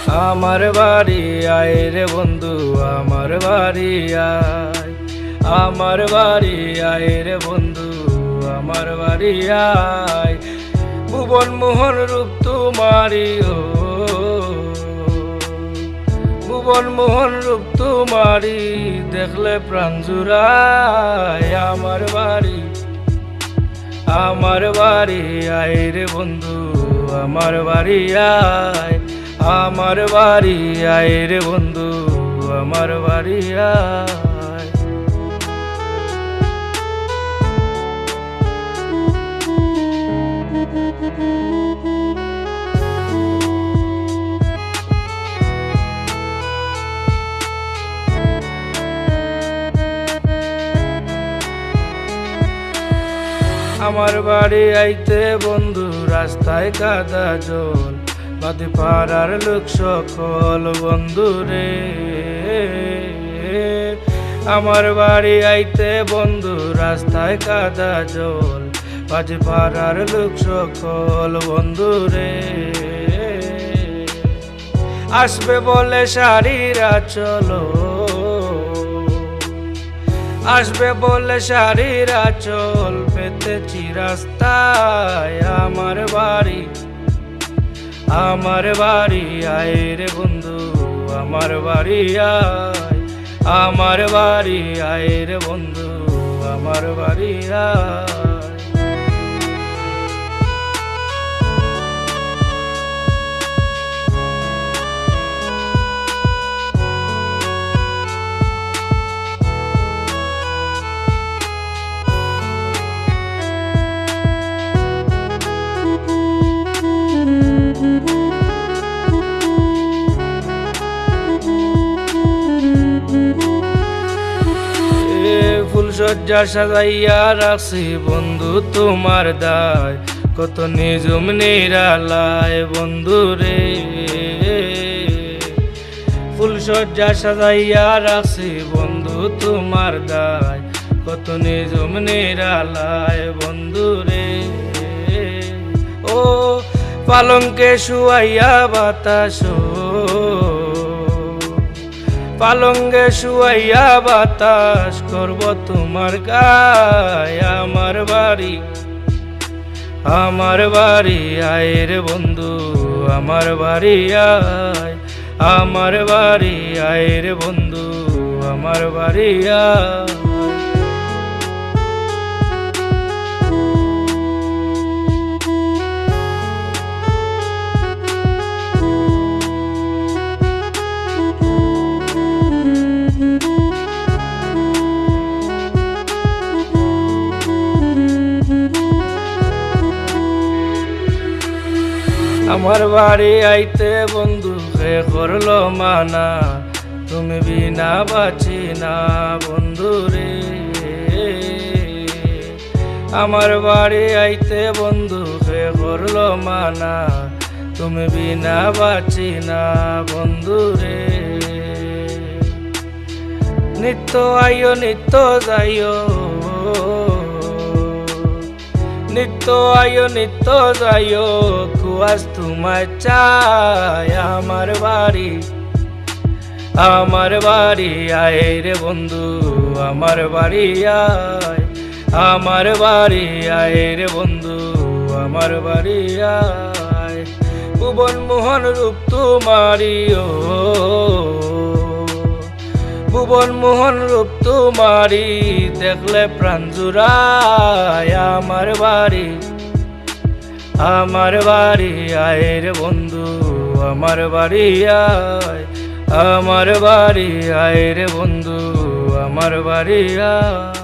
আমার বাড়ি আয় রে বন্ধু, আমার বাড়ি আয়। আমার বাড়ি আয় রে বন্ধু, আমার বাড়ি আয়। ভুবন মোহন রূপ তোমারি ও, ভুবন মোহন রূপ তোমারি, দেখলে প্রাণ জুড়ায়। আমার বাড়ি, আমার বাড়ি আয় রে বন্ধু, আমার বাড়ি আয়। আমার বাড়ি আয় রে বন্ধু, আমার বাড়ি আয়। আমার বাড়ি আইতে বন্ধু রাস্তায় কাদা জল, বাদে পাড়ার লোক সকল বন্ধু রে। আমার বাড়ি আইতে বন্ধু রাস্তায় কাদা জল, বাজে পাড়ার লোক সকল বন্ধু রে। আসবে বলে শাড়িরা চলো, আসবে বলে শাড়িরা চল, পেতেছি রাস্তায়। আমার বাড়ি, আমার বাড়ি আয় রে বন্ধু, আমার বাড়ি আয়। আমার বাড়ি আয় রে বন্ধু, আমার বাড়ি আয়। ফুলসজ্জা সাজাইয়া রাখছি বন্ধু তোমার দায়, কত নিজুম নিরালায় বন্ধু রে। ফুলসজ্জা সাজাইয়া রাখছি বন্ধু তোমার দায়, কত নিজুম নিরালায় বন্ধু রে। ও পালঙ্কে শুয়াইয়া বাতাস, পালঙ্গে শুয়াইয়া বাতাস করব তোমার গায়। আমার বাড়ি, আমার বাড়ি আয় রে বন্ধু, আমার বাড়ি আয়। আমার বাড়ি আয় রে বন্ধু, আমার বাড়ি আয়। আমার বাড়ি আইতে বন্ধু হে করলো মানা, তুমি বিনা বাঁচি না বন্ধু রে। আমার বাড়ি আইতে বন্ধু হে করলো মানা, তুমি বিনা বাঁচি না বন্ধু রে। নিত্য আইও নিত্য যাইও, নিত্য আয়ো নিত্য যাইও, কুয়াশ তোমায় চাই। আমার বাড়ি, আমার বাড়ি আয় রে বন্ধু, আমার বাড়ি আয়। আমার বাড়ি আয় রে বন্ধু, আমার বাড়ি আয়। ভুবন মোহন রূপ তোমারি ও, ভুবন মোহন রূপ তোমারি, দেখলে প্রাণ জুড়ায়। আমার বাড়ি, আমার বাড়ি আয় রে বন্ধু, আমার বাড়ি আয়। আমার বাড়ি আয় রে বন্ধু, আমার বাড়ি আয়।